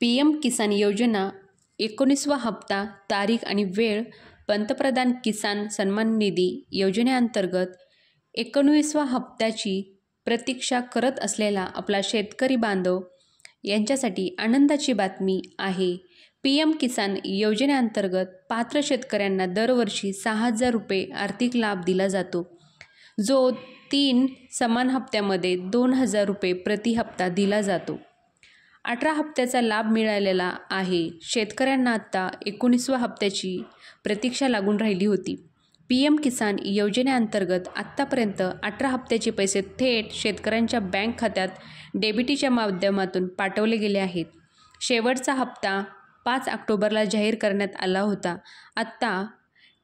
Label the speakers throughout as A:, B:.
A: PM किसान योजना 19वा हप्ता तारीख आणि वेळ. पंतप्रधान किसान सन्मान निधी योजनेअंतर्गत 19व्या हप्त्याची प्रतीक्षा करत असलेला आपला शेतकरी बांधव यांच्यासाठी आनंदाची बातमी आहे. PM किसान योजनेअंतर्गत पात्र शेतकऱ्यांना दरवर्षी 6,000 रुपये आर्थिक लाभ दिला जातो, जो 3 समान हप्त्यामध्ये 2,000 रुपये प्रति हप्ता दिला जातो. 18 हप्त्याचा लाभ मिळालेला आहे. शेतकऱ्यांना आता 19व्या हप्त्याची प्रतीक्षा लागून राहिली होती. PM किसान योजनेअंतर्गत आत्तापर्यंत 18 हप्त्याचे पैसे थेट शेतकऱ्यांच्या बँक खात्यात डेबिटीच्या माध्यमातून पाठवले गेले आहेत. शेवटचा हप्ता 5 ऑक्टोबरला जाहीर करण्यात आला होता. आत्ता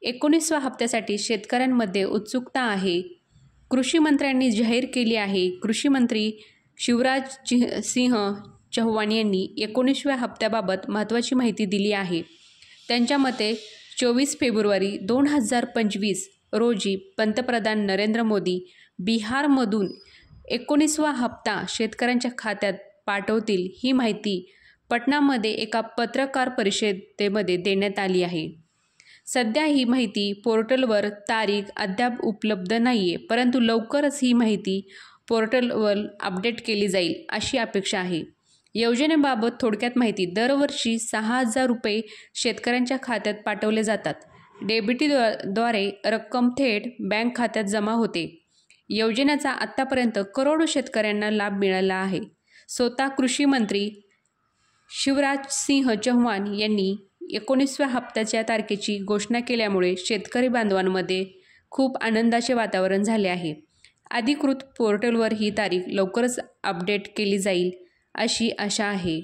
A: 19व्या हप्त्यासाठी शेतकऱ्यांमध्ये उत्सुकता आहे. कृषी मंत्र्यांनी जाहीर केली आहे. कृषी मंत्री शिवराज सिंह चौहान यांनी 19व्या हप्त्याबाबत महत्त्वाची माहिती दिली आहे. त्यांच्या मते 24 फेब्रुवारी 2025 रोजी पंतप्रधान नरेंद्र मोदी बिहारमधून 19वा हप्ता शेतकऱ्यांच्या खात्यात पाठवतील. ही माहिती पटनामध्ये एका पत्रकार परिषदेमध्ये देण्यात आली आहे. सध्या ही माहिती पोर्टलवर तारीख अद्याप उपलब्ध नाही आहे, परंतु लवकरच ही माहिती पोर्टलवर अपडेट केली जाईल अशी अपेक्षा आहे. योजनेबाबत थोडक्यात माहिती. दरवर्षी 6,000 रुपये शेतकऱ्यांच्या खात्यात पाठवले जातात. डेबिटीद्वारे रक्कम थेट बँक खात्यात जमा होते. योजनेचा आत्तापर्यंत करोडो शेतकऱ्यांना लाभ मिळाला आहे. स्वतः कृषी मंत्री शिवराज सिंह चौहान यांनी 19व्या हप्त्याच्या तारखेची घोषणा केल्यामुळे शेतकरी बांधवांमध्ये खूप आनंदाचे वातावरण झाले आहे. अधिकृत पोर्टलवर ही तारीख लवकरच अपडेट केली जाईल अशी आशा आहे.